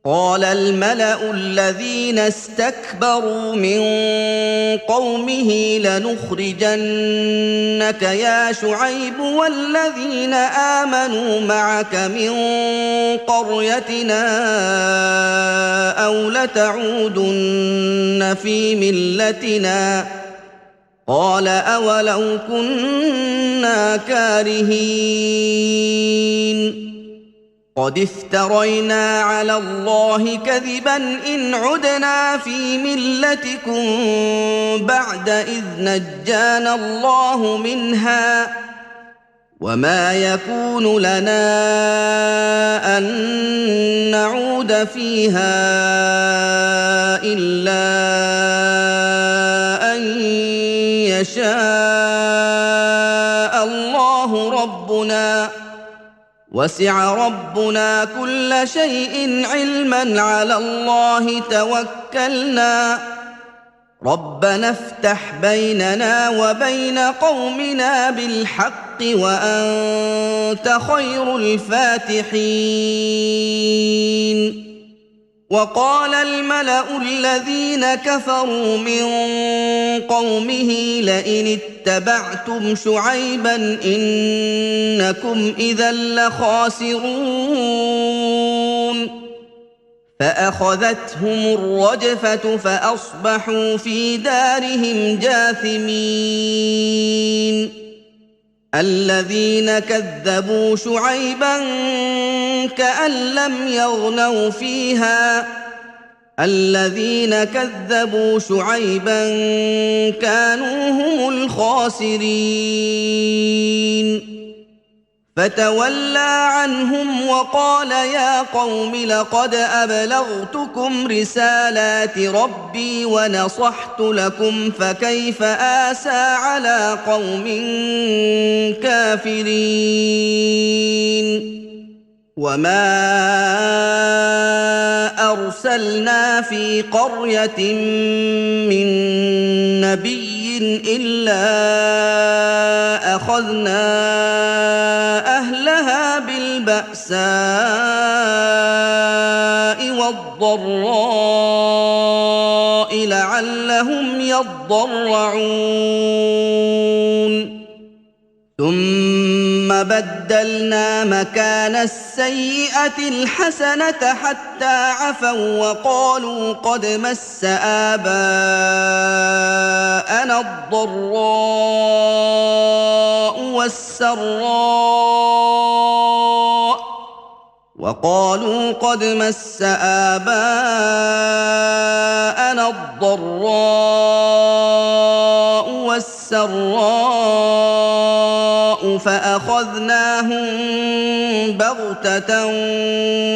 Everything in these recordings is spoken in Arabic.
قال الملأ الذين استكبروا من قومه لنخرجنك يا شعيب والذين آمنوا معك من قريتنا أو لتعودن في ملتنا قال أولو كنا كارهين قد افترينا على الله كذبا إن عدنا في ملتكم بعد إذ نجانا الله منها وما يكون لنا أن نعود فيها إلا أن يشاء الله ربنا وسع ربنا كل شيء علما على الله توكلنا ربنا افتح بيننا وبين قومنا بالحق وأنت خير الفاتحين وقال الملأ الذين كفروا من قومه لئن اتبعتم شعيبا إنكم إذا لخاسرون فأخذتهم الرجفة فأصبحوا في دارهم جاثمين الذين كذبوا شعيبا كأن لم يغنوا فيها الذين كذبوا شعيبا كانوا هم الخاسرين فتولى عنهم وقال يا قوم لقد أبلغتكم رسالات ربي ونصحت لكم فكيف آسى على قوم كافرين وما أرسلنا في قرية من نبي إلا أخذنا أهلها بالبأساء والضراء لعلهم يضرعون ثم بدلنا مكان السيئة الحسنة حتى عفوا وقالوا قد مس آباءنا الضراء والسراء فأخذناهم بغتة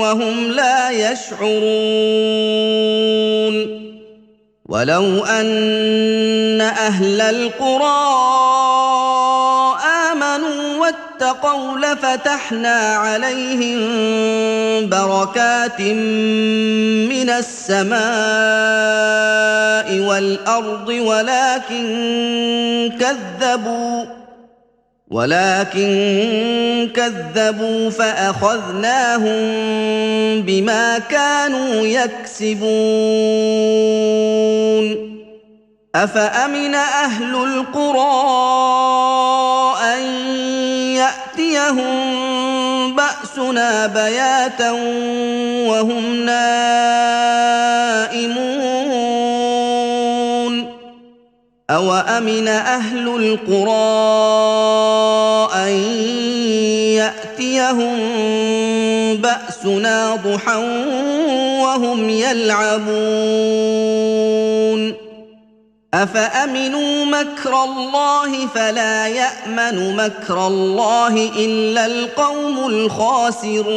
وهم لا يشعرون ولو أن أهل القرى آمنوا واتقوا لفتحنا عليهم بركات من السماء والأرض ولكن كذبوا فأخذناهم بما كانوا يكسبون أفأمن أهل القرى أن يأتيهم بأسنا بياتا وهم نائمون أوأمن أهل القرى أن يأتيهم بأسنا ضحى وهم يلعبون أفأمنوا مكر الله فلا يأمن مكر الله إلا القوم الخاسرون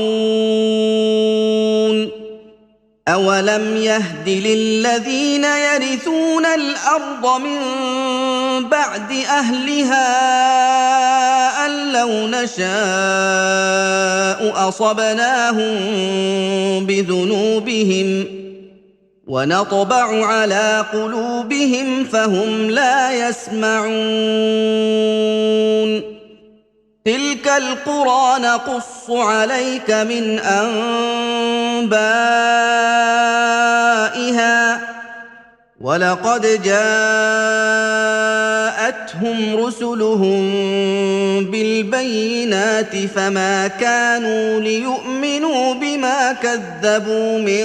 أولم يهد للذين يرثون الأرض من بعد أهلها أن لو نشاء أصبناهم بذنوبهم ونطبع على قلوبهم فهم لا يسمعون تلك القرى نقص عليك من أنبائها ولقد جاءتهم رسلهم بالبينات فما كانوا ليؤمنوا بما كذبوا من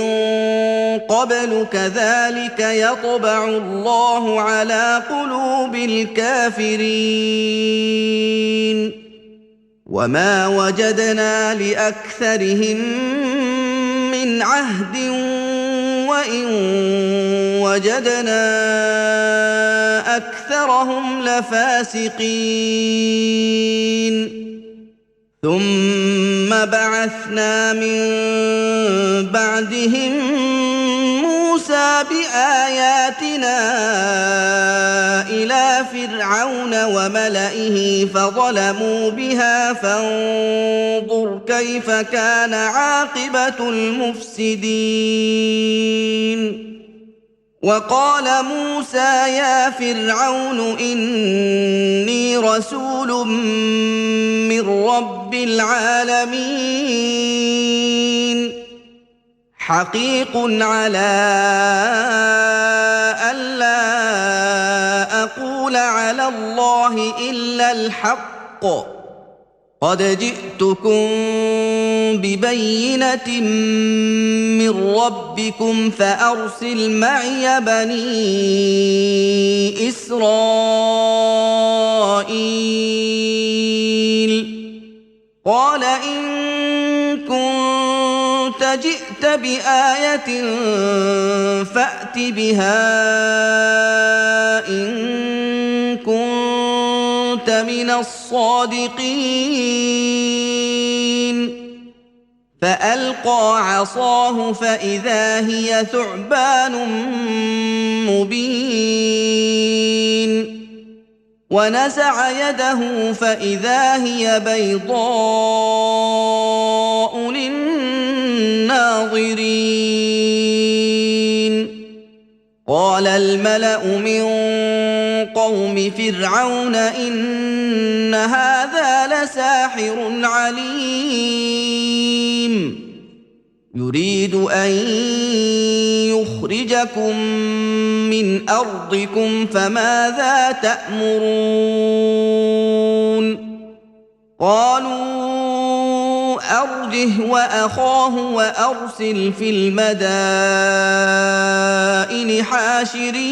قبل كذلك يطبع الله على قلوب الكافرين وما وجدنا لأكثرهم من عهد وإن وجدنا أكثرهم لفاسقين ثم بعثنا من بعدهم موسى بآياتنا إلى فرعون وملئه فظلموا بها فانظر كيف كان عاقبة المفسدين وقال موسى يا فرعون إني رسول من رب العالمين حقيق على ألا أقول على الله إلا الحق قد جئتكم ببينة من ربكم فأرسل معي بني إسرائيل قال إن كنت جئت بآية فأت بها إن كنت من الصادقين فألقى عصاه فإذا هي ثعبان مبين ونزع يده فإذا هي بيضاء للناظرين قال الملأ من قوم فرعون إن هذا لساحر عليم يريد أن يخرجكم من أرضكم فماذا تأمرون قالوا أرجه وأخاه وأرسل في المدائن حاشرين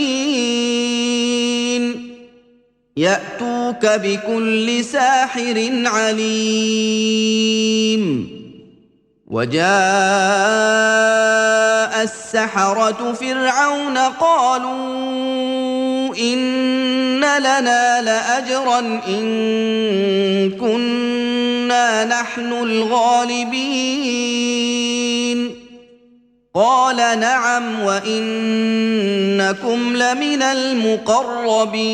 يأتوك بكل ساحر عليم وجاء السحرة فرعون قالوا إن لنا لأجرا إن كنا نحن الغالبين قال نعم وإنكم لمن المقربين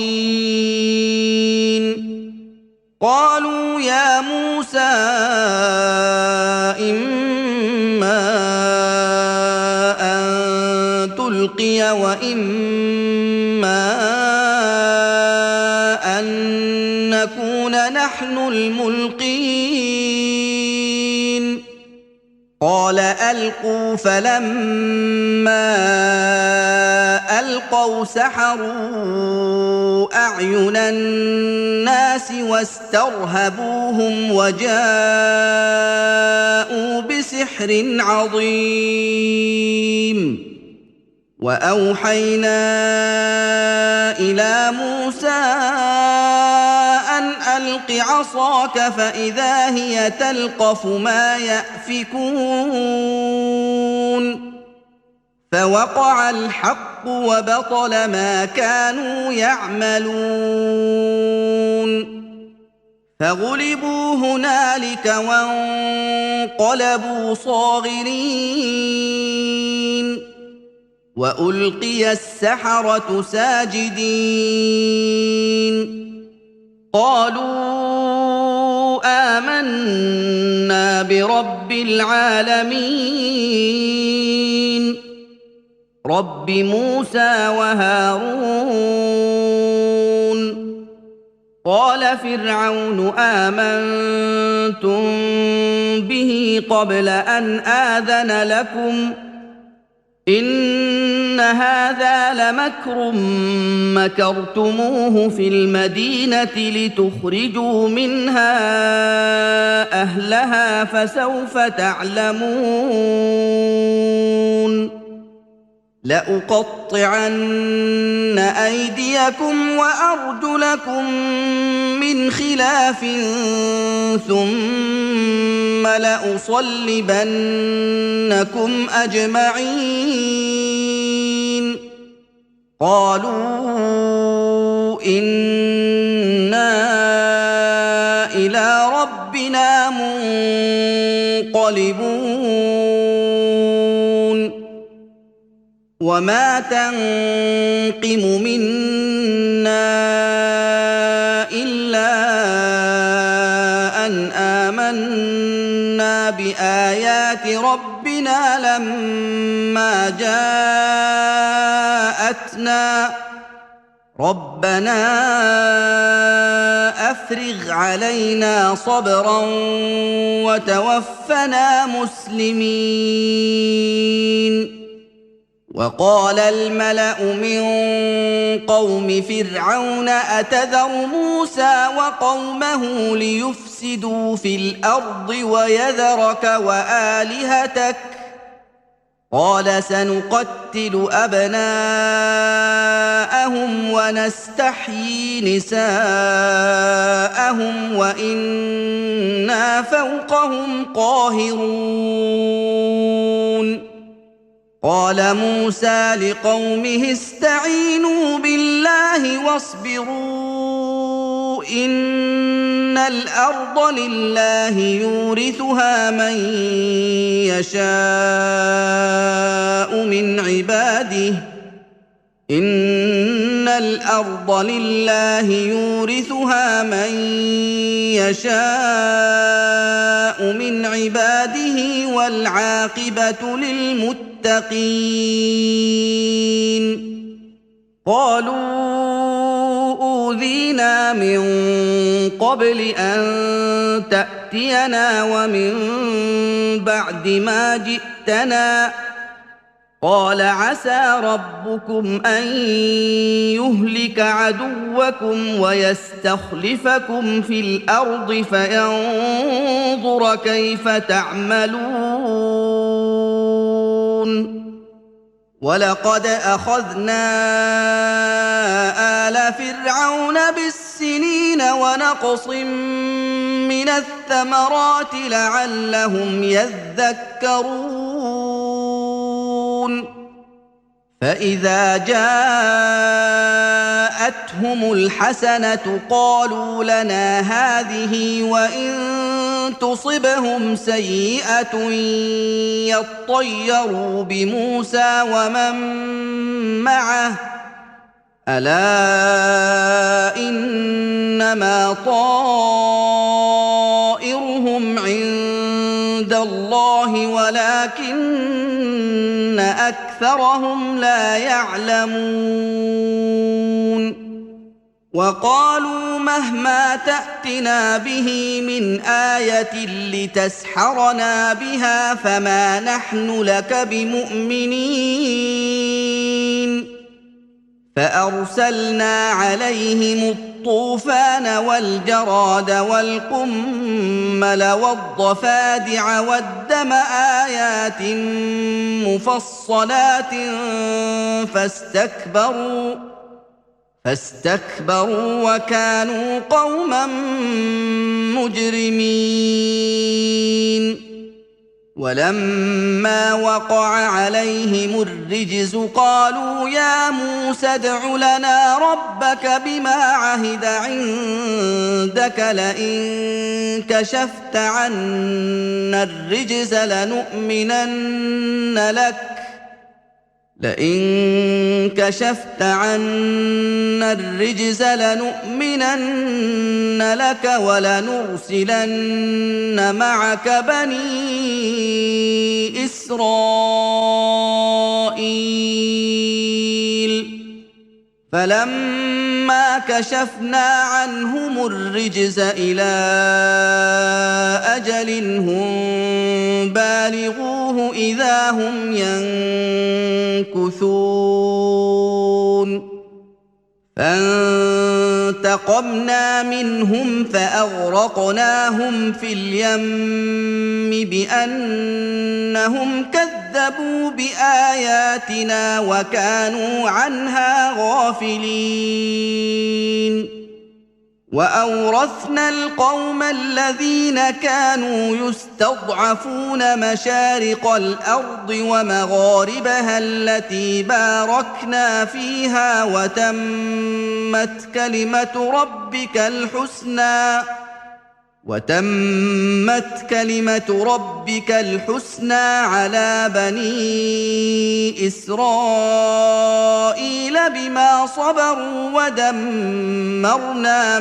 قالوا يا موسى إما أن تلقي وإما أن نكون نحن الملقين قال ألقوا فلما ألقوا سحروا أعين الناس واسترهبوهم وجاءوا بسحر عظيم وأوحينا إلى موسى أن ألق عصاك فإذا هي تلقف ما يأفكون فوقع الحق وبطل ما كانوا يعملون فغلبوا هنالك وانقلبوا صاغرين وألقي السحرة ساجدين قالوا آمنا برب العالمين رب موسى وهارون قال فرعون آمنتم به قبل أن آذن لكم إن هذا لمكر مكرتموه في المدينة لتخرجوا منها أهلها فسوف تعلمون لأقطعن أيديكم وأرجلكم من خلاف ثم لأصلبنكم أجمعين قالوا إنا إلى ربنا منقلبون وما تنقم منا إلا أن آمنا بآيات ربنا لما جاءتنا ربنا أفرغ علينا صبرا وتوفنا مسلمين وقال الملأ من قوم فرعون أتذر موسى وقومه ليفسدوا في الأرض ويذرك وآلهتك قال سنقتل أبناءهم ونستحيي نساءهم وإنا فوقهم قاهرون قال موسى لقومه استعينوا بالله واصبروا إن الأرض لله يورثها من يشاء من عباده إن الأرض لله يورثها من يشاء من عباده والعاقبة للمتقين قالوا أوذينا من قبل أن تأتينا ومن بعد ما جئتنا قال عسى ربكم أن يهلك عدوكم ويستخلفكم في الأرض فينظر كيف تعملون ولقد أخذنا آل فرعون بالسنين ونقص من الثمرات لعلهم يذكرون فإذا جاءتهم الحسنة قالوا لنا هذه وإن تصبهم سيئة يطيروا بموسى ومن معه ألا إنما طائرهم عند الله ولكن أكثرهم لا يعلمون وقالوا مهما تأتنا به من آية لتسحرنا بها فما نحن لك بمؤمنين فأرسلنا عليهم الطوفان والجراد والقمل والضفادع والدم آيات مفصلات فاستكبروا وكانوا قوما مجرمين ولما وقع عليهم الرجز قالوا يا موسى ادع لنا ربك بما عهد عندك لئن كشفت عنا الرجز لنؤمنن لك ولنرسلن معك بني إسرائيل فلما فلما كشفنا عنهم الرجز إلى أجل هم بالغوه إذا هم ينكثون فانتقمنا منهم فأغرقناهم في اليم بأنهم كذبوا بآياتنا وكانوا عنها غافلين وأورثنا القوم الذين كانوا يستضعفون مشارق الأرض ومغاربها التي باركنا فيها وتمت كلمة ربك الحسنى على بني إسرائيل بما صبروا ودمرنا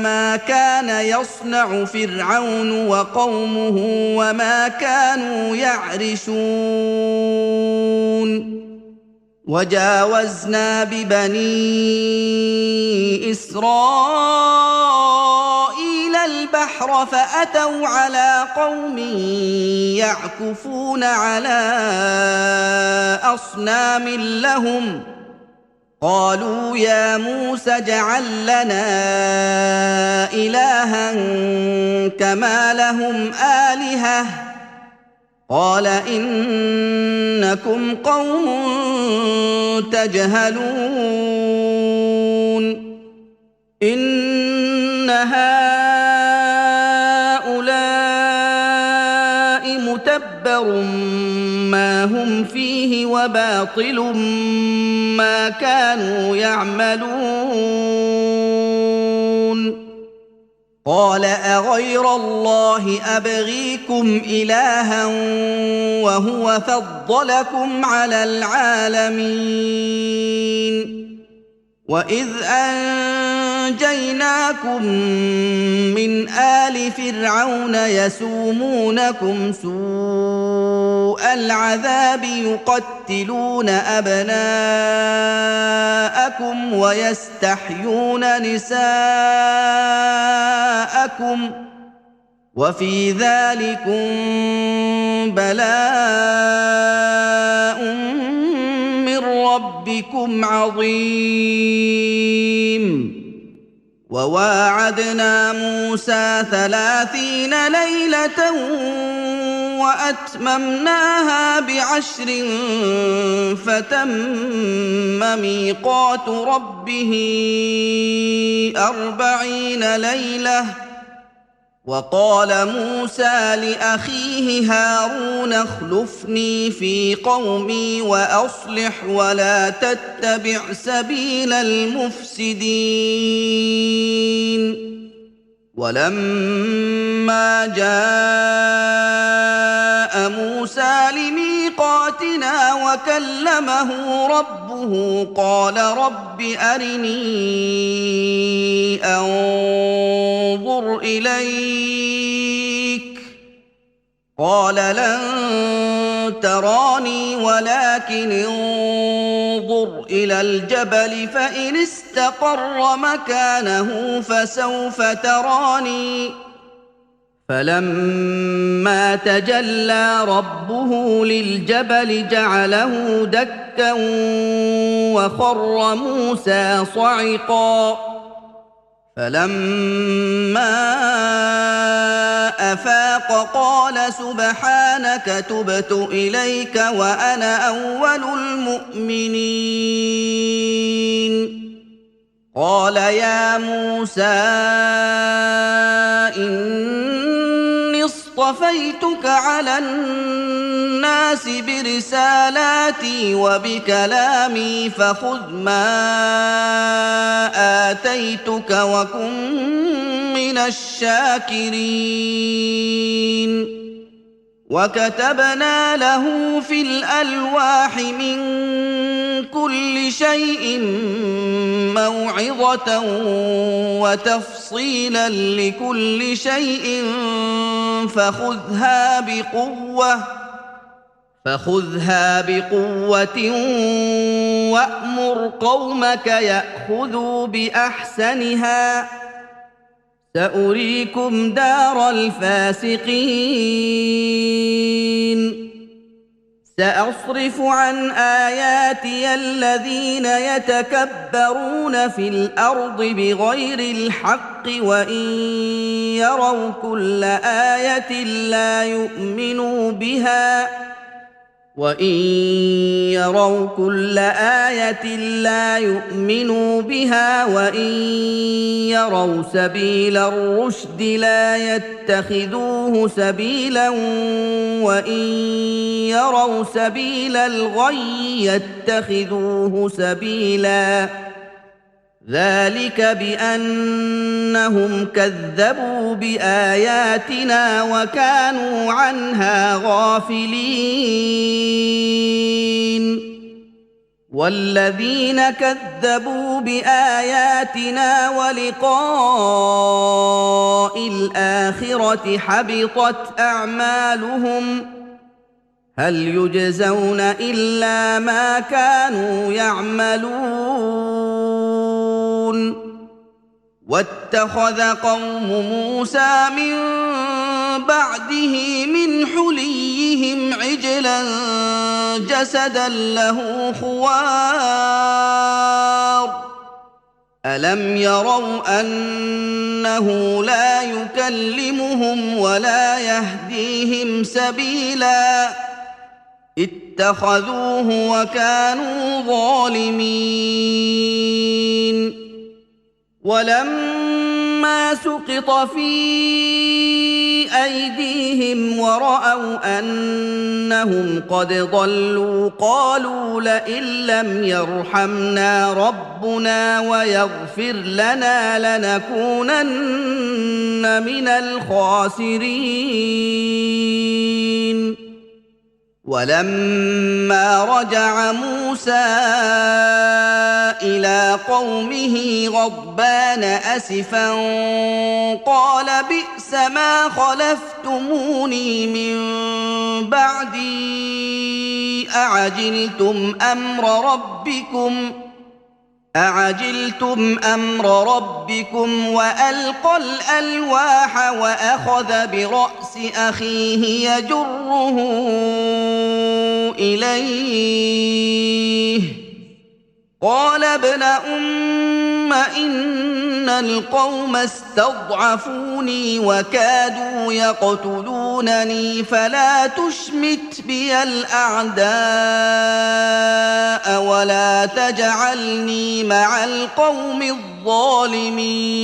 ما كان يصنع فرعون وقومه وما كانوا يعرشون وجاوزنا ببني إسرائيل البحر فأتوا على قوم يعكفون على أصنام لهم قالوا يا موسى اجعل لنا إلها كما لهم آلهة قال إنكم قوم تجهلون إن هؤلاء متبر ما هم فيه وباطل ما كانوا يعملون قال أغير الله أبغيكم إلها وهو فضلكم على العالمين وإذ أنجيناكم من آل فرعون يسومونكم سوء العذاب يقتلون أبناءكم ويستحيون نساءكم وفي ذلكم بلاء من ربكم عظيم وواعدنا موسى 30 ليلة وأتممناها ب10 فتم ميقات ربه 40 ليلة وقال موسى لأخيه هارون اخلفني في قومي وأصلح ولا تتبع سبيل المفسدين ولما جاء موسى لميقاتنا وكلمه ربه قال رب أرني أنظر إليك قال لن تراني ولكن انظر إلى الجبل فإن استقر مكانه فسوف تراني فلما تجلى ربه للجبل جعله دكا وخر موسى صعقا فلما أفاق قال سبحانك تبت إليك وأنا أول المؤمنين قال يا موسى إني اصطفيتك على الناس برسالاتي وبكلامي فخذ ما آتيتك وكن من الشاكرين وكتبنا له في الألواح من كل شيء موعظة وتفصيلا لكل شيء فخذها بقوة وأمر قومك يأخذوا بأحسنها سأريكم دار الفاسقين سأصرف عن آياتي الذين يتكبرون في الأرض بغير الحق وإن يروا كل آية لا يؤمنوا بها وإن يروا سبيل الرشد لا يتخذوه سبيلا وإن يروا سبيل الغي يتخذوه سبيلا ذلك بأنهم كذبوا بآياتنا وكانوا عنها غافلين والذين كذبوا بآياتنا ولقاء الآخرة حبطت أعمالهم هل يجزون إلا ما كانوا يعملون واتخذ قوم موسى من بعده من حليهم عجلا جسدا له خوار ألم يروا أنه لا يكلمهم ولا يهديهم سبيلا اتخذوه وكانوا ظالمين ولما سقط في أيديهم ورأوا أنهم قد ضلوا قالوا لئن لم يرحمنا ربنا ويغفر لنا لنكونن من الخاسرين ولما رجع موسى إلى قومه غضبان أسفا قال بئس ما خلفتموني من بعدي أعجلتم أمر ربكم وألقى الألواح وأخذ برأس أخيه يجره إليه قال ابن أم إن القوم استضعفوني وكادوا يقتلونني فلا تشمت بي الأعداء ولا تجعلني مع القوم الظالمين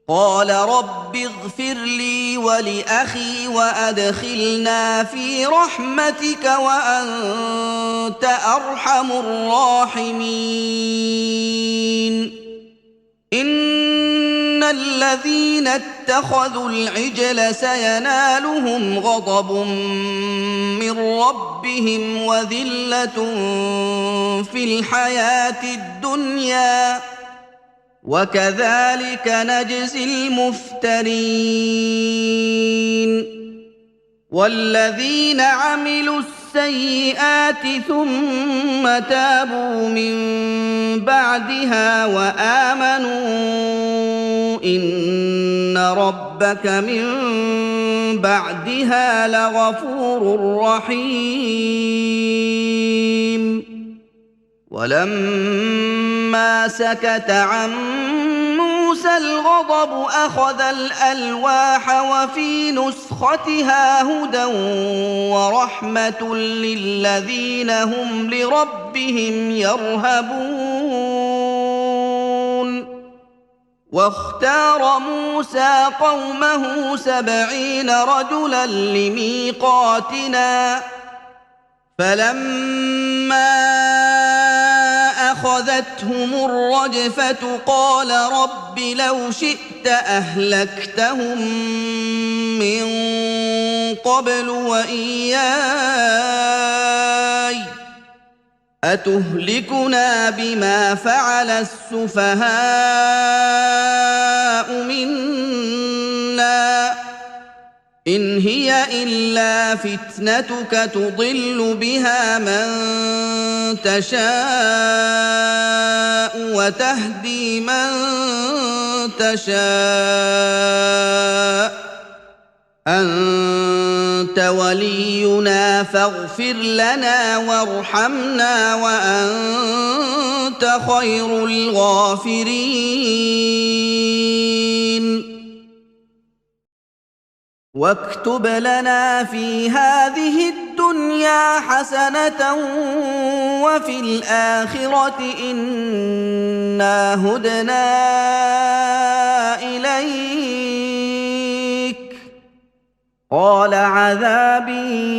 قال رب اغفر لي ولأخي وأدخلنا في رحمتك وأنت أرحم الراحمين إن الذين اتخذوا العجل سينالهم غضب من ربهم وذلة في الحياة الدنيا وكذلك نجزي المفترين والذين عملوا السيئات ثم تابوا من بعدها وآمنوا إن ربك من بعدها لغفور رحيم ولما سكت عن موسى الغضب أخذ الألواح وفي نسختها هدى ورحمة للذين هم لربهم يرهبون واختار موسى قومه 70 رجلا لميقاتنا فلما أخذتهم الرجفة قال رب لو شئت أهلكتهم من قبل وإياي أتهلكنا بما فعل السفهاء منا إن هي إلا فتنتك تضل بها من تشاء وتهدي من تشاء أنت ولينا فاغفر لنا وارحمنا وأنت خير الغافرين واكتب لنا في هذه الدنيا حسنة وفي الآخرة إنا هدنا إليك قال عذابي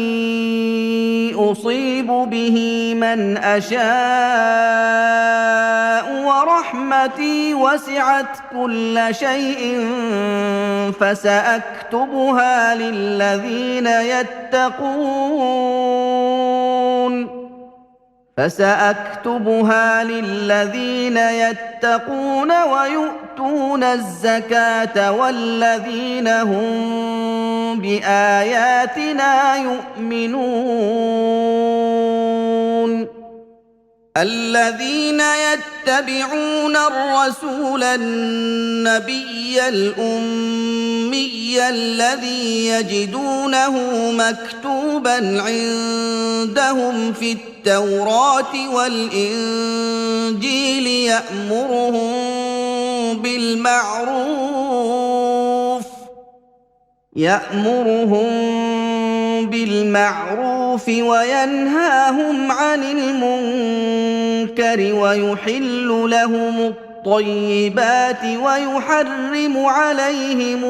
أصيب به من أشاء ورحمتي وسعت كل شيء فسأكتبها للذين يتقون ويؤتون الزكاة والذين هم بآياتنا يؤمنون الذين يتبعون الرسول النبي الأمي الذي يجدونه مكتوبا عندهم في التوراة والإنجيل يأمرهم بالمعروف وينهاهم عن المنكر ويحل لهم الطيبات ويحرم عليهم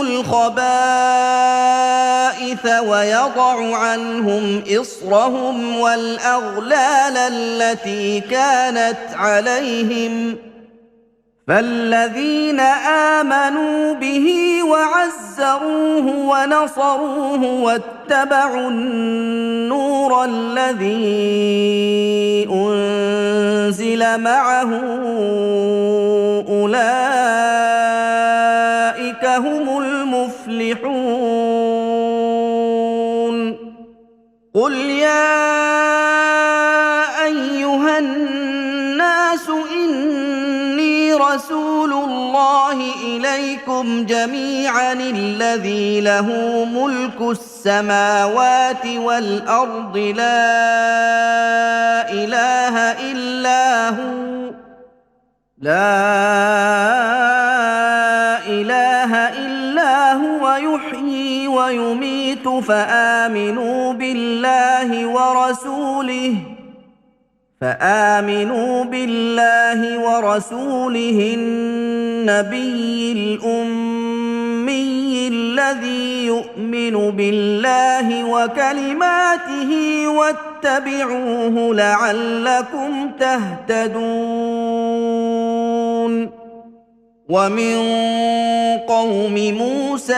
الخبائث ويضع عنهم إصرهم والأغلال التي كانت عليهم فالذين آمنوا به وعزروه ونصروه واتبعوا النور الذي أنزل معه أولئك هم المفلحون قل يا أيها الناس إني رسول الله إليكم جميعا الذي له ملك السماوات والأرض لا إله إلا هو يحيي ويميت فآمنوا بالله ورسوله النبي الأمي الذي يؤمن بالله وكلماته واتبعوه لعلكم تهتدون ومن قوم موسى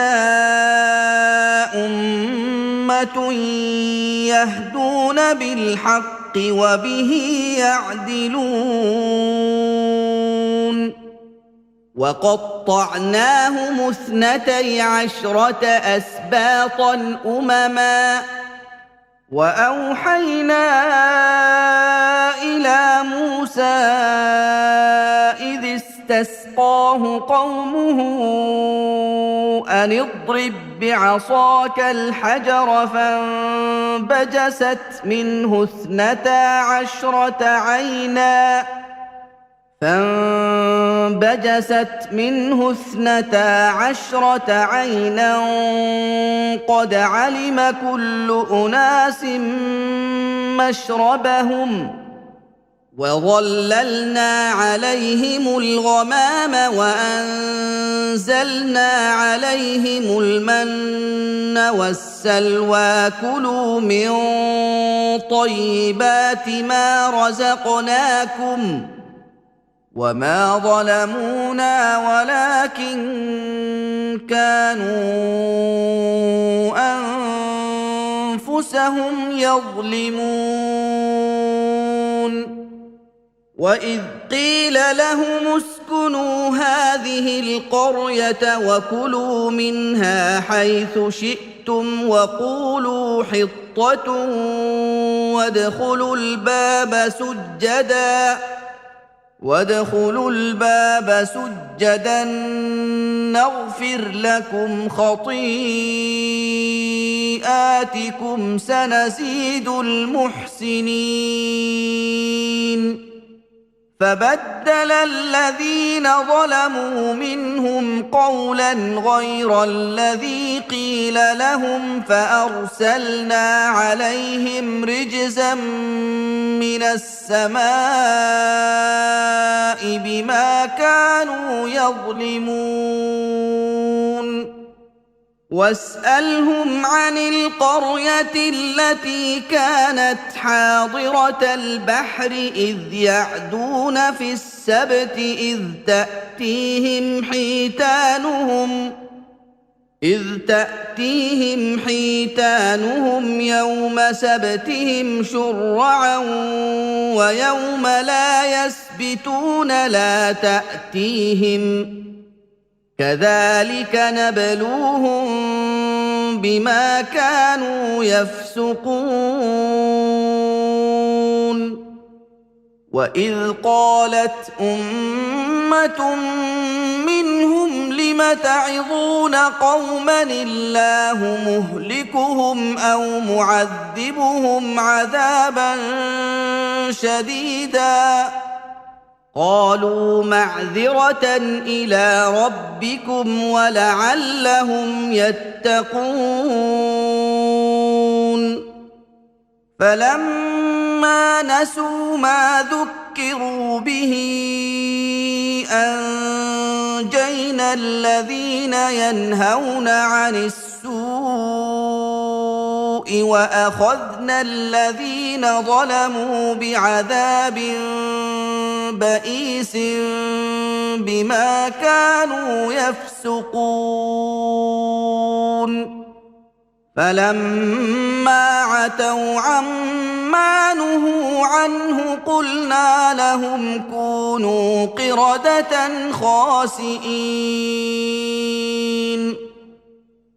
أمة يهدون بالحق وبه يعدلون وقطعناهم 12 أسباطا أمما وأوحينا إلى موسى إذ استسقاه قومه أن اضرب بعصاك الحجر فانبجست منه 12 عينا قد علم كل أناس مشربهم وظللنا عليهم الغمام وأنزلنا عليهم المن والسلوى كلوا من طيبات ما رزقناكم وما ظلمونا ولكن كانوا أنفسهم يظلمون وإذ قيل لهم اسكنوا هذه القرية وكلوا منها حيث شئتم وقولوا وادخلوا الباب سجدا نغفر لكم خطيئاتكم سنزيد المحسنين فبدل الذين ظلموا منهم قولا غير الذي قيل لهم فأرسلنا عليهم رجزا من السماء بما كانوا يظلمون واسألهم عن القرية التي كانت حاضرة البحر إذ يعدون في السبت إذ تأتيهم حيتانهم يوم سبتهم شرعا ويوم لا يسبتون لا تأتيهم كذلك نبلوهم بما كانوا يفسقون وإذ قالت أمة منهم لم تعظون قوما الله مهلكهم أو معذبهم عذابا شديدا قالوا معذرة إلى ربكم ولعلهم يتقون فلما نسوا ما ذكروا به أنجينا الذين ينهون عن السوء وأخذنا الذين ظلموا بعذاب بئيس بما كانوا يفسقون فلما عتوا عما نهوا عنه قلنا لهم كونوا قردة خاسئين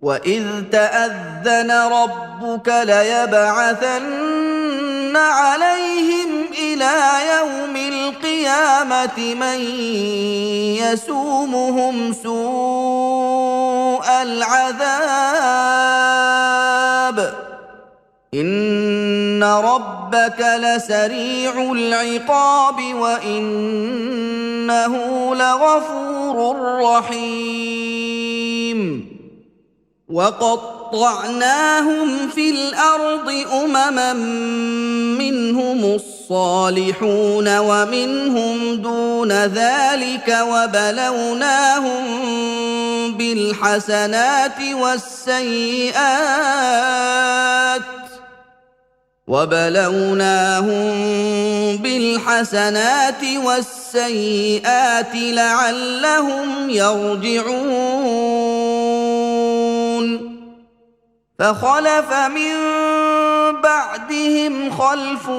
وإذ تأذن ربك ليبعثن عليهم إلى يوم القيامة من يسومهم سوء العذاب إن ربك لسريع العقاب وإنه لغفور رحيم وقطعناهم في الأرض أمما منهم الصالحون ومنهم دون ذلك وبلوناهم بالحسنات والسيئات لعلهم يرجعون فخلف من بعدهم خلف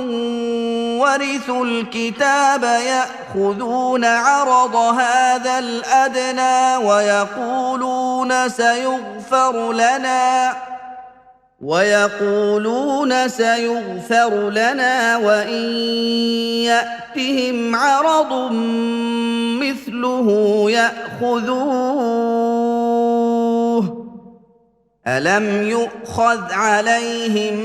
ورثوا الكتاب يأخذون عرض هذا الأدنى ويقولون سيغفر لنا وإن يأتهم عرض مثله يأخذوه ألم يؤخذ عليهم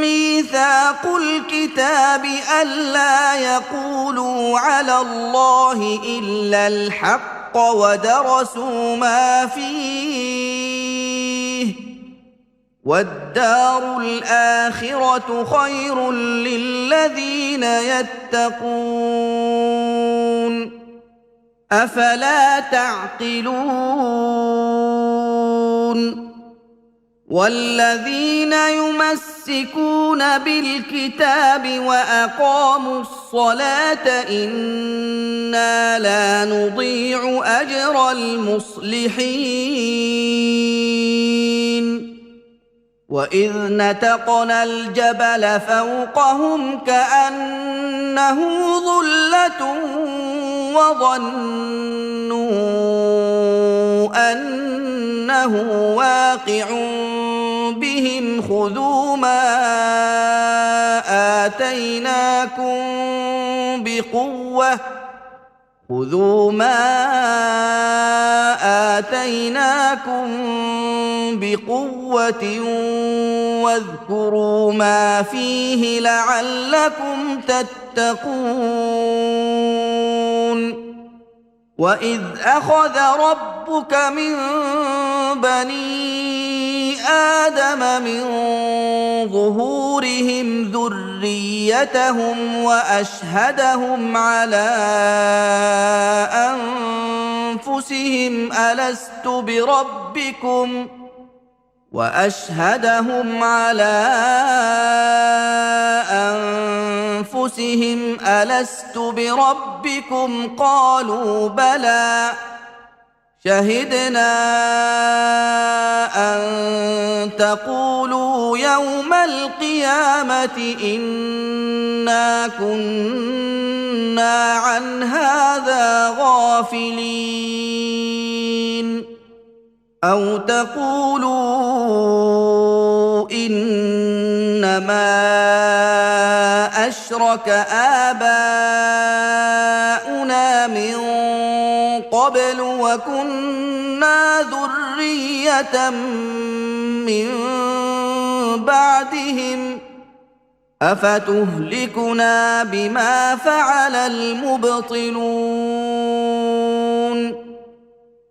ميثاق الكتاب ألا يقولوا على الله إلا الحق ودرسوا ما فيه والدار الآخرة خير للذين يتقون أفلا تعقلون والذين يمسكون بالكتاب وأقاموا الصلاة إنا لا نضيع أجر المصلحين وإذ نتقنا الجبل فوقهم كأنه ظلة وظنوا أنه واقع بهم خذوا ما آتيناكم بقوة واذكروا ما فيه لعلكم تتقون وإذ أخذ ربك من بني آدم من ظهورهم ذريتهم وأشهدهم على أنفسهم ألست بربكم قالوا بلى شهدنا أن تقولوا يوم القيامة إنا كنا عن هذا غافلين أو تقولوا إنما أشرك آباؤنا من قبل وكنا ذرية من بعدهم أفتهلكنا بما فعل المبطلون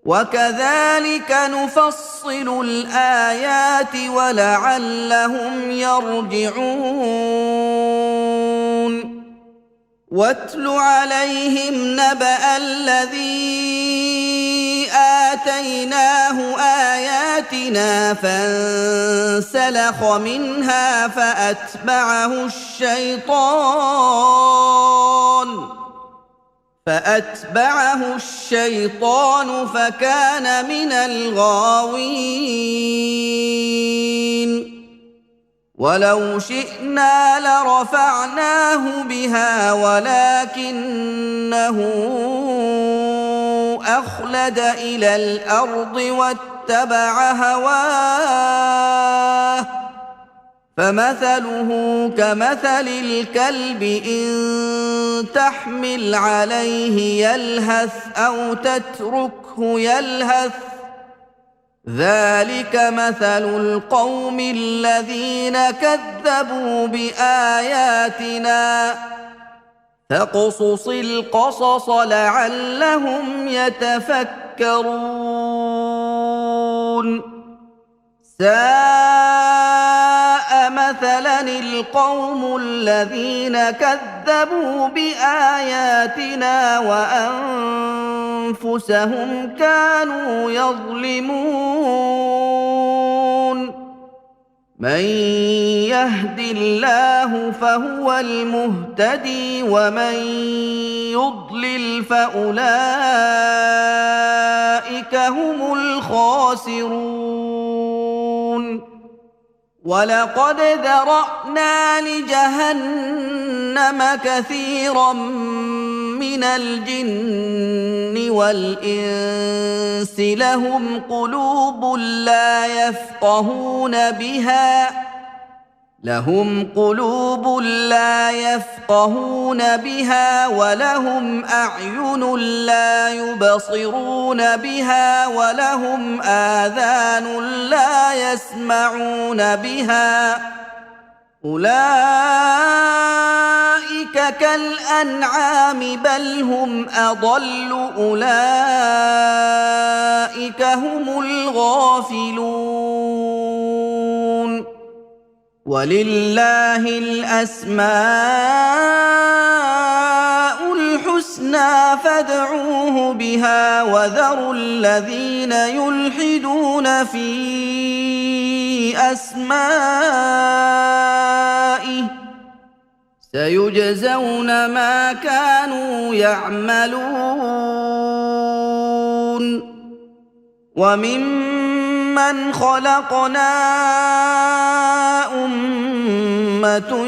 وكذلك نفصل الآيات ولعلهم يرجعون واتل عليهم نبأ الذي آتيناه آياتنا فانسلخ منها فأتبعه الشيطان فكان من الغاوين ولو شئنا لرفعناه بها ولكنه أخلد إلى الأرض واتبع هواه فمثله كمثل الكلب إن تحمل عليه يلهث أو تتركه يلهث ذلك مثل القوم الذين كذبوا بآياتنا فاقصص القصص لعلهم يتفكرون ساء مثلا القوم الذين كذبوا بآياتنا وأنفسهم كانوا يظلمون من يهد الله فهو المهتدي ومن يضلل فأولئك هم الخاسرون ولقد ذرأنا لجهنم كثيرا من الجن والإنس لهم قلوب لا يفقهون بها ولهم أعين لا يبصرون بها ولهم آذان لا يسمعون بها أولئك كالأنعام بل هم أضل أولئك هم الغافلون ولله الأسماء الحسنى فادعوه بها وذروا الذين يلحدون في أسمائه سيجزون ما كانوا يعملون وممن مَّنْ خَلَقْنَا أُمَّةٌ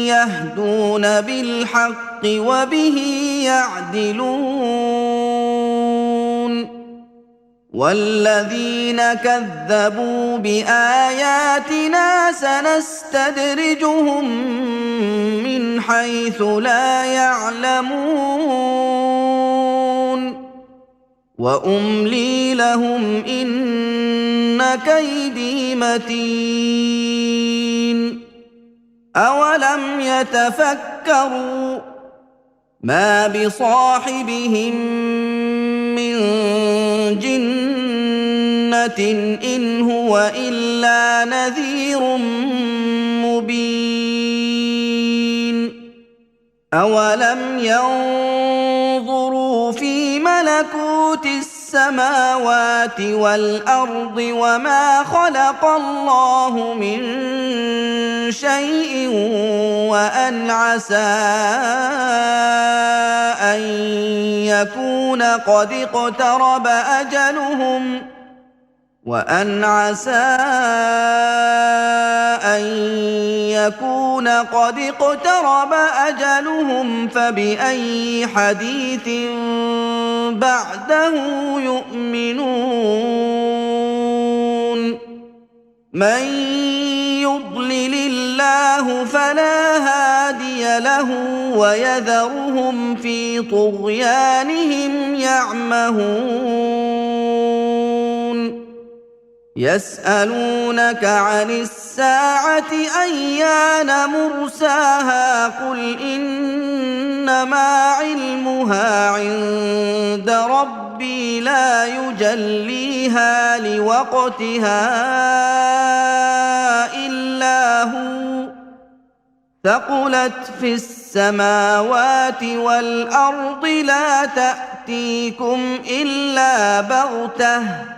يَهْدُونَ بِالْحَقِّ وَبِهِ يَعْدِلُونَ وَالَّذِينَ كَذَّبُوا بِآيَاتِنَا سَنَسْتَدْرِجُهُم مِّنْ حَيْثُ لَا يَعْلَمُونَ وَأُمْلِي لَهُمْ إِنَّ كَيْدِي مَتِينٌ أَوَلَمْ يَتَفَكَّرُوا مَا بِصَاحِبِهِم مِّن جِنَّةٍ إِنْ هُوَ إِلَّا نَذِيرٌ مُّبِينٌ أَوَلَمْ يَنظُرُوا فِي مَلَكُوتِ السَّمَاوَاتِ وَالْأَرْضِ وَمَا خَلَقَ اللَّهُ مِن شَيْءٍ وَأَنْ عَسَىٰ أَن يَكُونَ قَدِ اقْتَرَبَ أَجَلُهُمْ فَبِأَيِّ حَدِيثٍ بَعْدَهُ يُؤْمِنُونَ مَن يُضْلِلِ اللَّهُ فَلَا هَادِيَ لَهُ وَيَذَرُهُمْ فِي طُغْيَانِهِمْ يَعْمَهُونَ يَسْأَلُونَكَ عَنِ السَّاعَةِ أَيَّانَ مُرْسَاهَا قُلْ إِنَّمَا عِلْمُهَا عِندَ رَبِّي لَا يُجَلِّيهَا لِوَقْتِهَا إِلَّا هُوَ ثَقُلَتْ فِي السَّمَاوَاتِ وَالْأَرْضِ لَا تَأْتِيكُمْ إِلَّا بَغْتَةً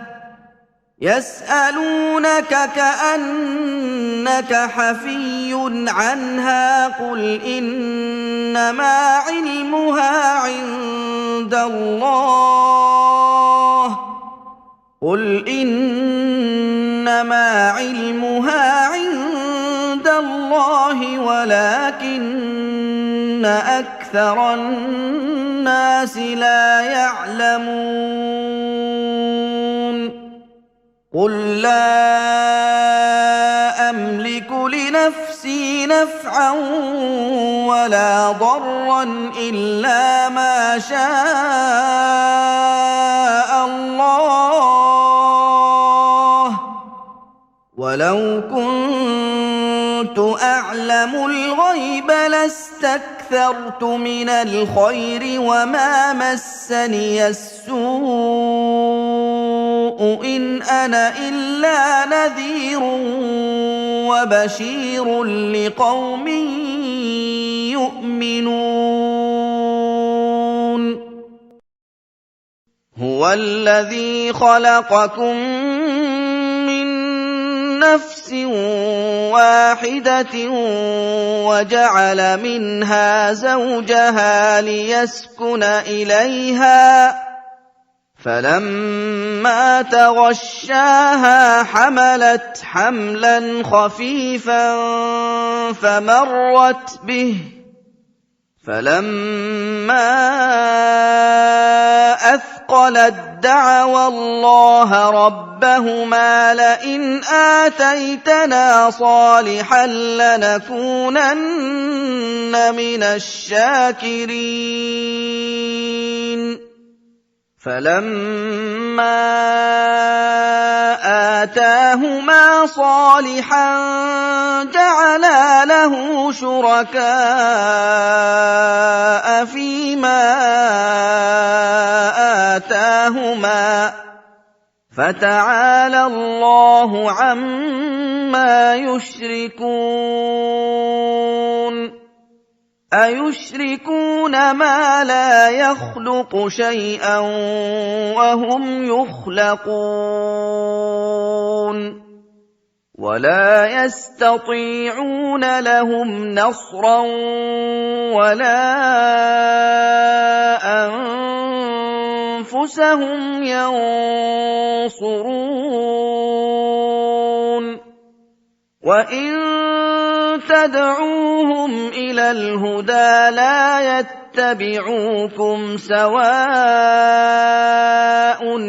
يَسْأَلُونَكَ كَأَنَّكَ حَفِيٌّ عَنْهَا قُلْ إِنَّمَا عِلْمُهَا عِندَ اللَّهِ وَلَٰكِنَّ أَكْثَرَ النَّاسِ لَا يَعْلَمُونَ قُل لَّا أَمْلِكُ لِنَفْسِي نَفْعًا وَلَا ضَرًّا إِلَّا مَا شَاءَ اللَّهُ وَلَوْ كُنتُ أَعْلَمُ الْغَيْبَ لَاسْتَكْثَرْتُ مِنَ الْخَيْرِ وَمَا مَسَّنِيَ السُّوءُ إِنْ أَنَا إِلَّا نَذِيرٌ وَبَشِيرٌ لِقَوْمٍ يُؤْمِنُونَ هُوَ الَّذِي خَلَقَكُم مِّن نَّفْسٍ وَاحِدَةٍ وَجَعَلَ مِنْهَا زَوْجَهَا لِيَسْكُنَ إِلَيْهَا فَلَمَّا تَغَشَّاهَا حَمَلَتْ حَمْلًا خَفِيفًا فَمَرَّتْ بِهِ فَلَمَّا أَثْقَلَت دَّعَوَا اللَّهَ رَبَّهُمَا لَئِنْ آتَيْتَنَا صَالِحًا لَّنَكُونَنَّ مِنَ الشَّاكِرِينَ فَلَمَّا آتَاهُمَا صَالِحًا جَعَلَا لَهُ شُرَكَاءَ فِيمَا آتَاهُمَا فَتَعَالَى اللَّهُ عَمَّا يُشْرِكُونَ أَيُشْرِكُونَ مَا لَا يَخْلُقُ شَيْئًا وَهُمْ يُخْلَقُونَ وَلَا يَسْتَطِيعُونَ لَهُمْ نَصْرًا وَلَا أنفسهم ينصرون وإن تدعوهم إلى الهدى لا يتبعوكم سواء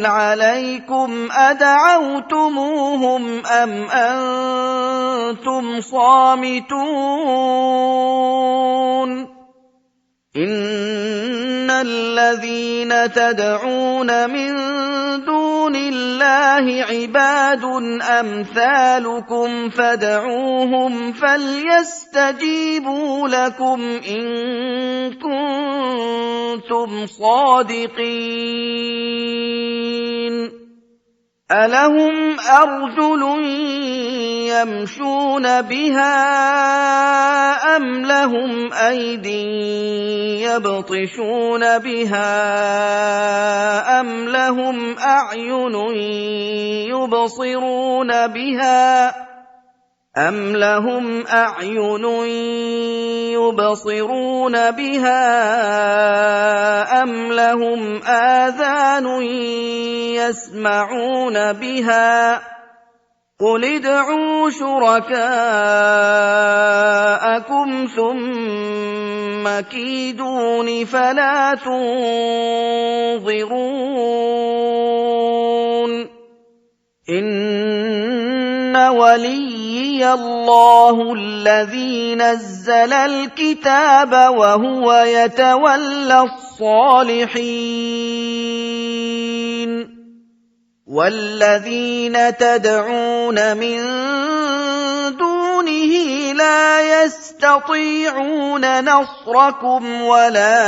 عليكم أدعوتموهم أم أنتم صامتون إن الذين تدعون من دون الله عباد أمثالكم فادعوهم فليستجيبوا لكم إن كنتم صادقين ألهم أرجل يمشون بها أم لهم أيد يبطشون بها أم لهم أعين يبصرون بها أم لهم أعين يبصرون بها أم لهم آذان يسمعون بها قل ادعوا شركاءكم ثم كيدون فلا تنظرون إن وليي الله الذي نزل الكتاب وهو يتولى الصالحين والذين تدعون من دونه لا يستطيعون نصركم ولا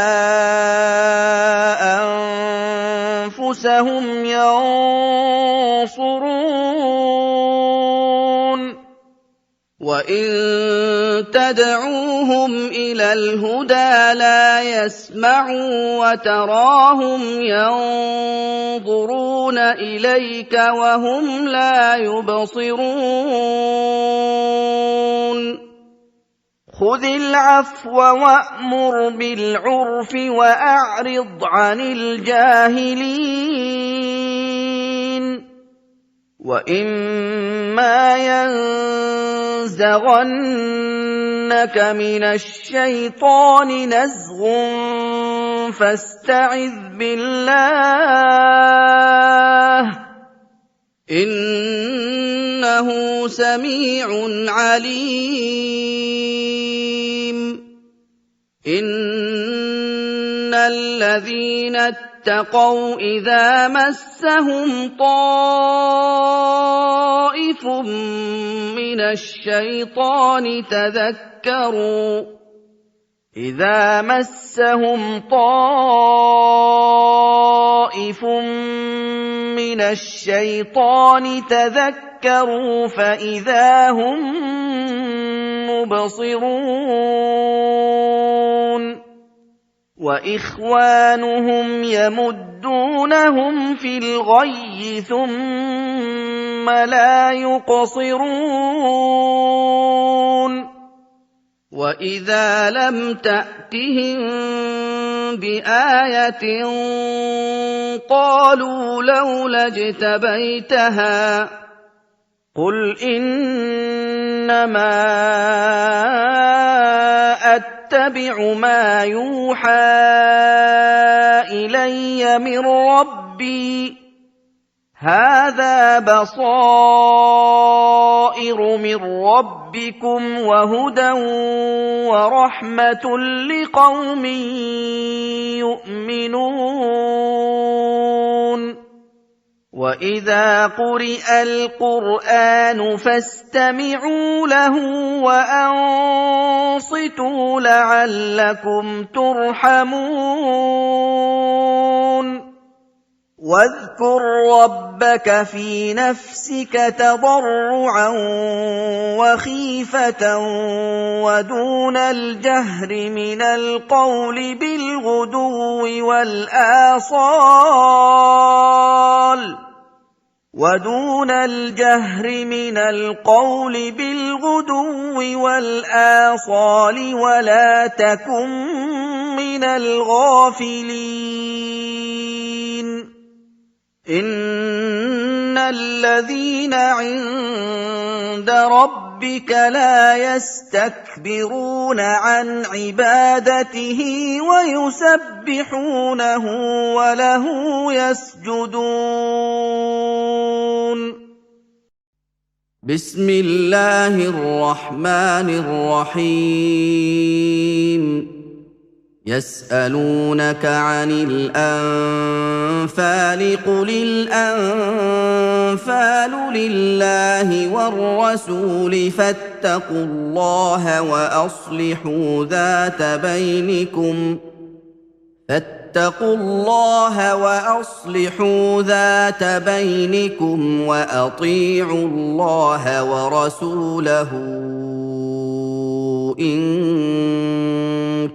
أنفسهم ينصرون وإن تدعوهم إلى الهدى لا يسمعوا وتراهم ينظرون إليك وهم لا يبصرون خذ العفو وأمر بالعرف وأعرض عن الجاهلين وإما ينزغنك من الشيطان نزغ فاستعذ بالله إنه سميع عليم إن الذين اتقوا إذا مسهم طائف من الشيطان تذكروا فإذا هم مبصرون وإخوانهم يمدونهم في الغي ثم لا يقصرون وإذا لم تأتهم بآية قالوا لولا اجتبيتها قل إنما أتبع ما يوحى إلي من ربي هذا بصائر من ربكم وهدى ورحمة لقوم يؤمنون وإذا قرئ القرآن فاستمعوا له وأنصتوا لعلكم ترحمون واذكر ربك في نفسك تضرعا وخيفة ودون الجهر من القول بالغدو والآصال ولا تكن من من الغافلين إن الذين عند ربك لا يستكبرون عن عبادته ويسبحونه وله يسجدون بسم الله الرحمن الرحيم يسألونك عن الأنفال قل الأنفال لله والرسول فاتقوا الله وأصلحوا ذات بينكم وأطيعوا الله ورسوله إن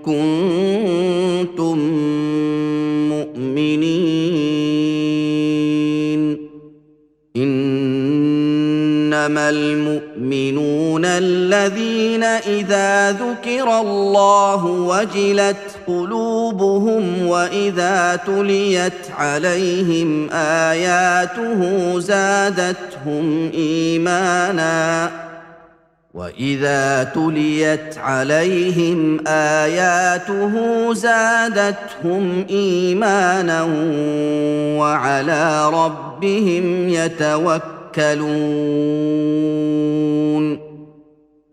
كنتم مؤمنين إنما المؤمنون الذين إذا ذكر الله وجلت قلوبهم وإذا تليت عليهم آياته زادتهم إيمانا وعلى ربهم يتوكلون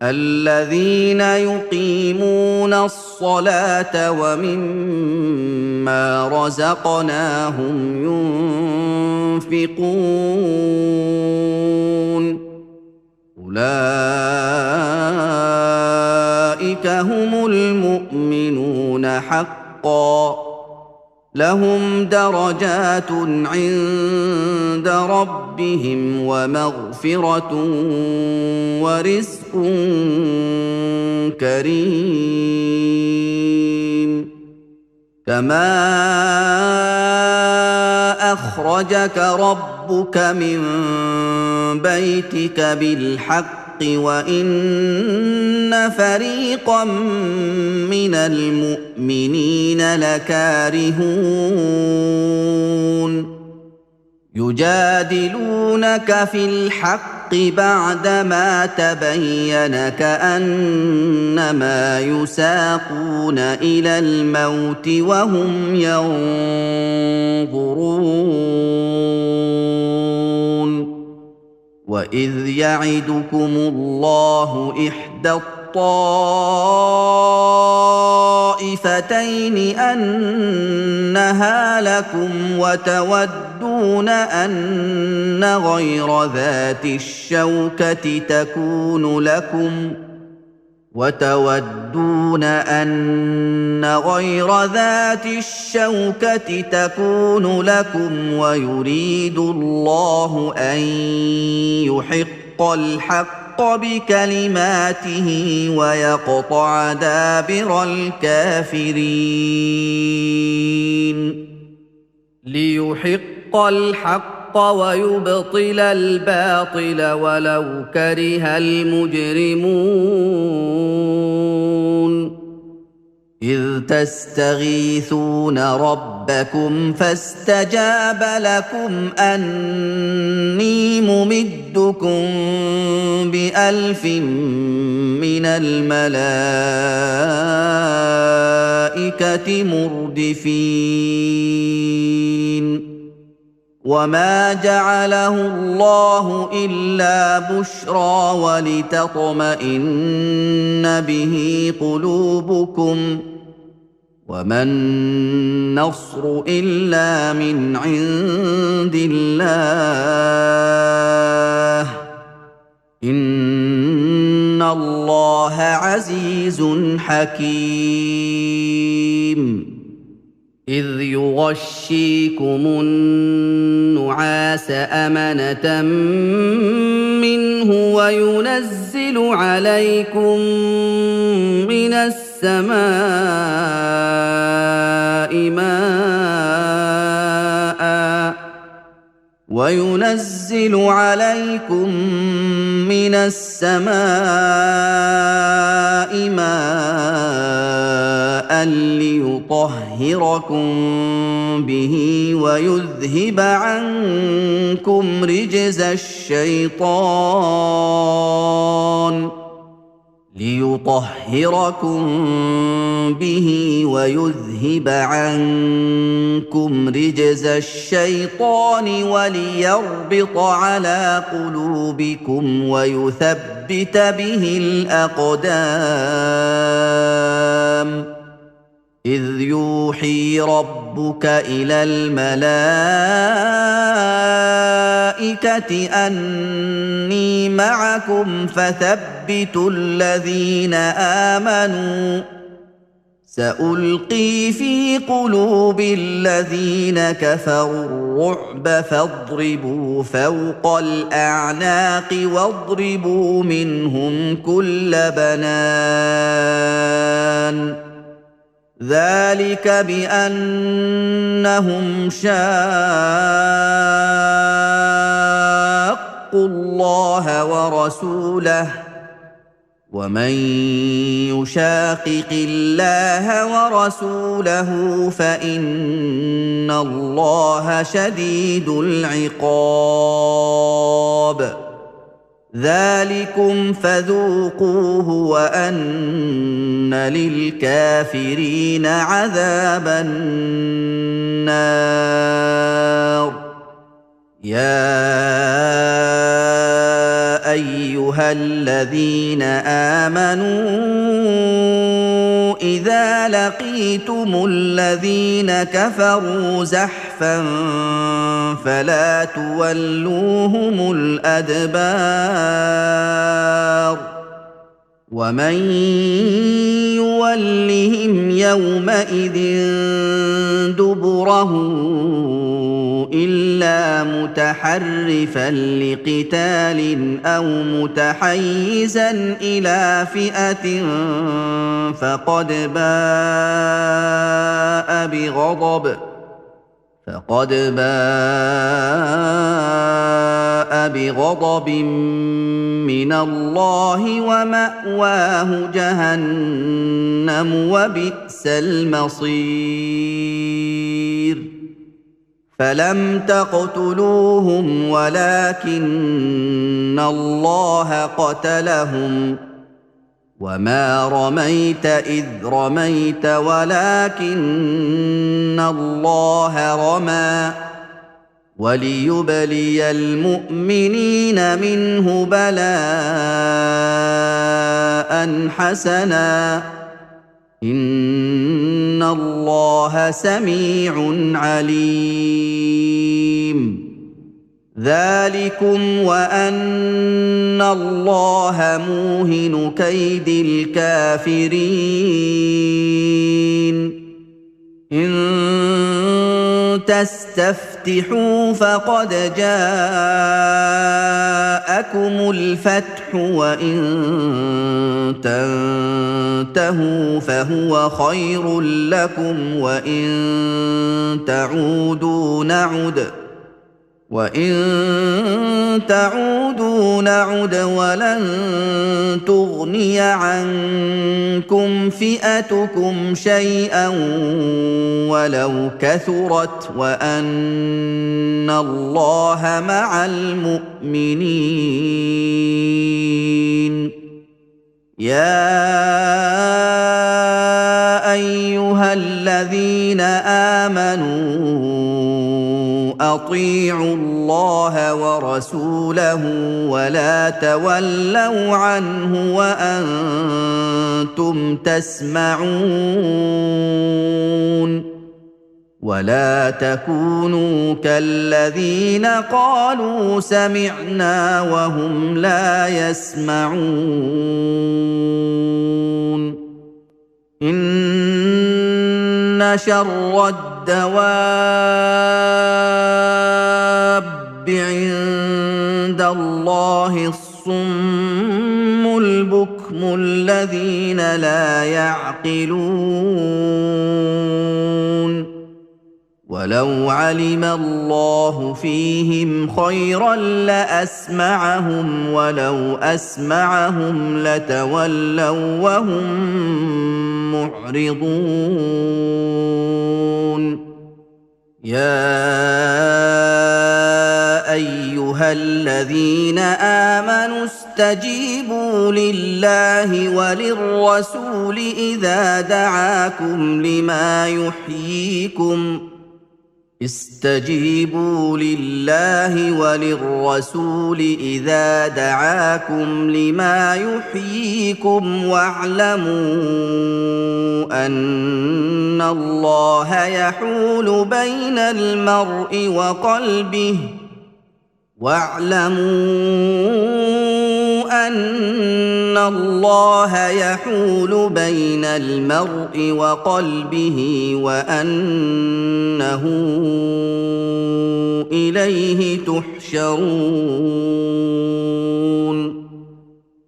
الذين يقيمون الصلاة ومما رزقناهم ينفقون أولئك هم المؤمنون حقا لهم درجات عند ربهم ومغفرة ورزق كريم كما أخرجك ربك من بيتك بالحق وإن فريقا من المؤمنين لكارهون يجادلونك في الحق بعدما تبين كأنما يساقون إلى الموت وهم ينظرون وإذ يعدكم الله إحدى الطائفتين أنها لكم وتودون أن غير ذات الشوكة تكون لكم ويريد الله أن يحق الحق بكلماته ويقطع دابر الكافرين ليحق الحق ويبطل الباطل ولو كره المجرمون إذ تستغيثون ربكم فاستجاب لكم أني ممدكم ب1000 من الملائكة مردفين وما جعله الله إلا بشرى ولتطمئن به قلوبكم وما النصر إلا من عند الله إن الله عزيز حكيم إذ يغشيكم النعاس أمنة منه وينزل عليكم من السماء ماء ليطهركم ليطهركم به ويذهب عنكم رجز الشيطان وليربط على قلوبكم ويثبت به الأقدام إذ يوحي ربك إلى الملائكة أني معكم فثبتوا الذين آمنوا سألقي في قلوب الذين كفروا الرعب فاضربوا فوق الأعناق واضربوا منهم كل بنان ذلك بأنهم شاقوا الله ورسوله ومن يشاقق الله ورسوله فإن الله شديد العقاب ذلكم فذوقوه وأن للكافرين عذاب النار يا أيها الذين آمنوا إذا لقيتم الذين كفروا زحفا فلا تولوهم الأدبار ومن يولهم يومئذ دبره إلا متحرفا لقتال أو متحيزا إلى فئة فقد باء بغضب من الله ومأواه جهنم وبئس المصير فلم تقتلوهم ولكن الله قتلهم وما رميت إذ رميت ولكن الله رمى وليبلي المؤمنين منه بلاء حسنا إن الله سميع عليم ذلكم وأن الله موهن كيد الكافرين إن تستفتحوا فقد جاءكم الفتح وإن تنتهوا فهو خير لكم وإن تعودوا نعد ولن تغني عنكم فئتكم شيئا ولو كثرت وأن الله مع المؤمنين يا أيها الذين آمنوا أطيعوا الله ورسوله ولا تولوا عنه وأنتم تسمعون ولا تكونوا كالذين قالوا سمعنا وهم لا يسمعون إن شر الدواب عند الله الصم البكم الذين لا يعقلون ولو علم الله فيهم خيرا لاسمعهم ولو اسمعهم لتولوا وهم معرضون يا ايها الذين امنوا استجيبوا لله وللرسول اذا دعاكم لما يحييكم استجيبوا لله وللرسول إذا دعاكم لما يحييكم واعلموا أن الله يحول بين المرء وقلبه وأنه إليه تحشرون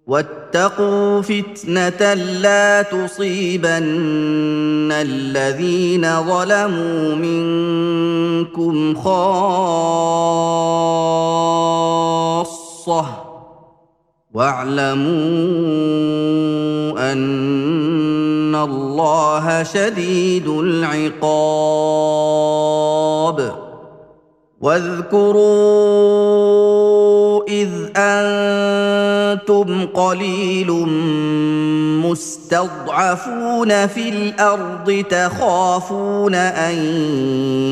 واتقوا فتنة لا تصيبن الذين ظلموا منكم خاصة واعلموا أن الله شديد العقاب واذكروا إذ أنتم قليل مستضعفون في الأرض تخافون أن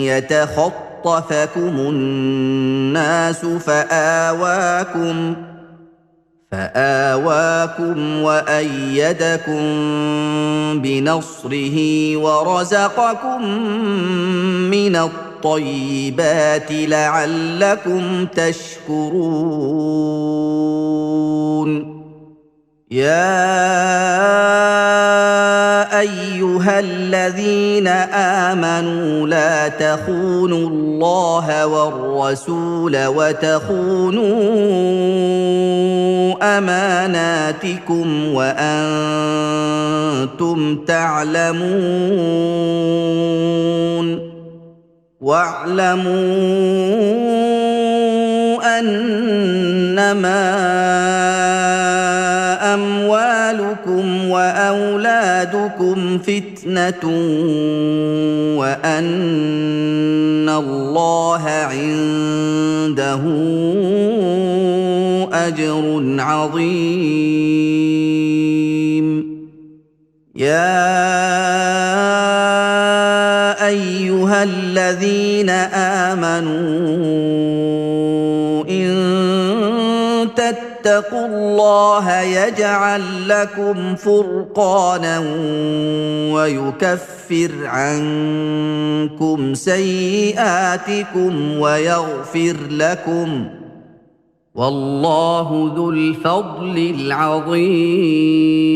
يتخطفكم الناس فآواكم وأيدكم بنصره ورزقكم من الطيبات لعلكم تشكرون يا أيها الذين آمنوا لا تخونوا الله والرسول وتخونوا أماناتكم وأنتم تعلمون واعلموا أنما أموالكم وأولادكم فتنة وأن الله عنده أجر عظيم يا أيها الذين آمنوا إن تتقوا الله يجعل لكم فرقانا ويكفر عنكم سيئاتكم ويغفر لكم والله ذو الفضل العظيم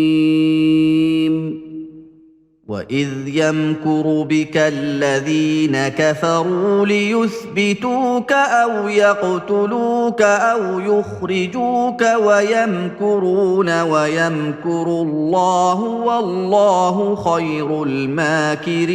وإذ يمكر بك الذين كفروا ليثبتوك أو يقتلوك أو يخرجوك ويمكرون ويمكر الله والله خير الماكرين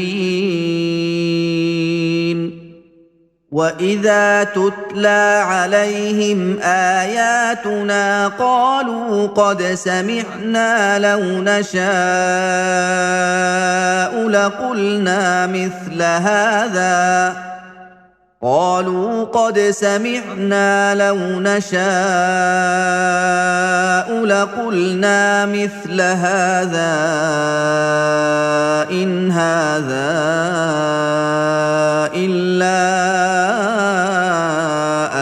وإذا تتلى عليهم آياتنا قالوا قد سمعنا لو نشاء لقلنا مثل هذا إن هذا إلا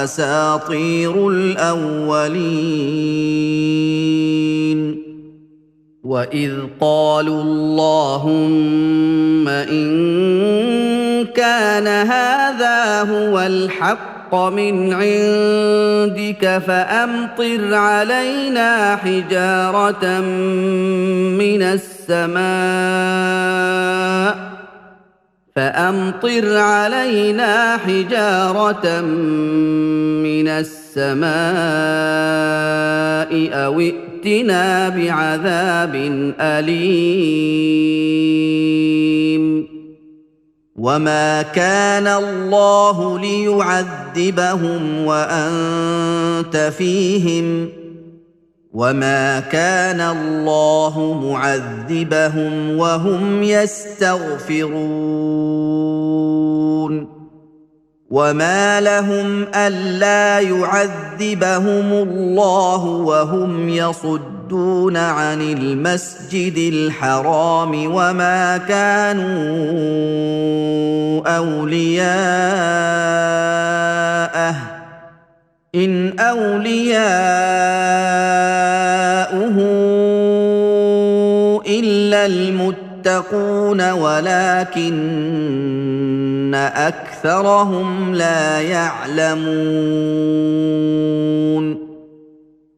أساطير الأولين وإذ قالوا اللهم إن كان هذا هو الحق من عندك فأمطر علينا حجارة من السماء أو ائتنا بعذاب أليم وما كان الله ليعذبهم وانت فيهم وما كان الله معذبهم وهم يستغفرون وما لهم الا يعذبهم الله وهم يصدون عن المسجد الحرام وما كانوا اولياءه ان اولياؤه الا المتقون ولكن اكثرهم لا يعلمون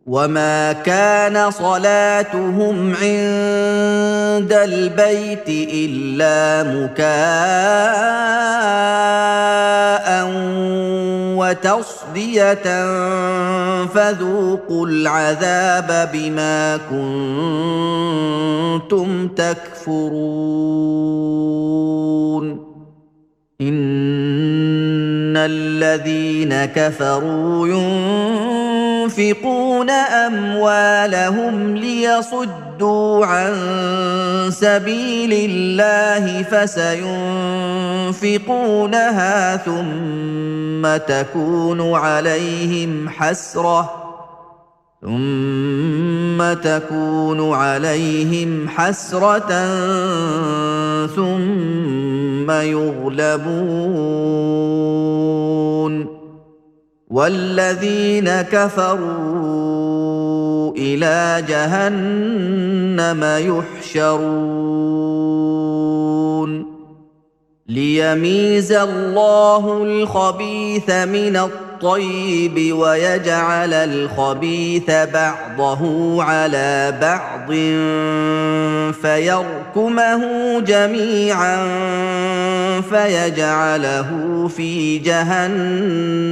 وما كان صلاتهم عند البيت الا مكاء وتصديه فذوقوا العذاب بما كنتم تكفرون ان الذين كفروا ينفقون اموالهم ليصدوا عن سبيل الله فسينفقونها ثم تكون عليهم حسرة ثم يغلبون والذين كفروا إلى جهنم يحشرون ليميز الله الخبيث من الطيب ويجعل الخبيث بعضه على بعض فيركمه جميعا فيجعله في جهنم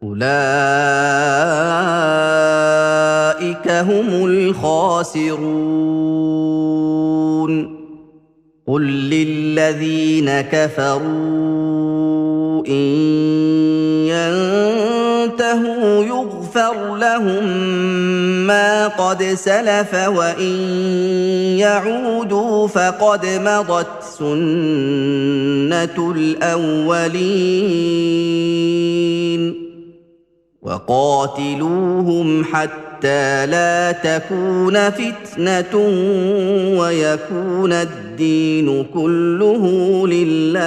أولئك هم الخاسرون قل للذين كفروا إن ينتهوا يغفر لهم ما قد سلف وإن يعودوا فقد مضت سنة الأولين وقاتلوهم حتى لا تكون فتنة ويكون الدين كله لله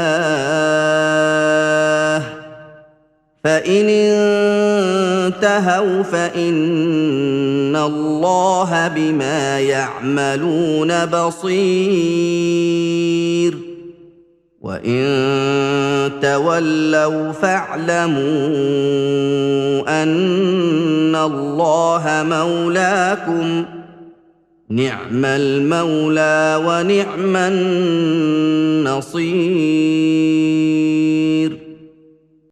فإن انتهوا فإن الله بما يعملون بصير وإن تولوا فاعلموا أن الله مولاكم نعم المولى ونعم النصير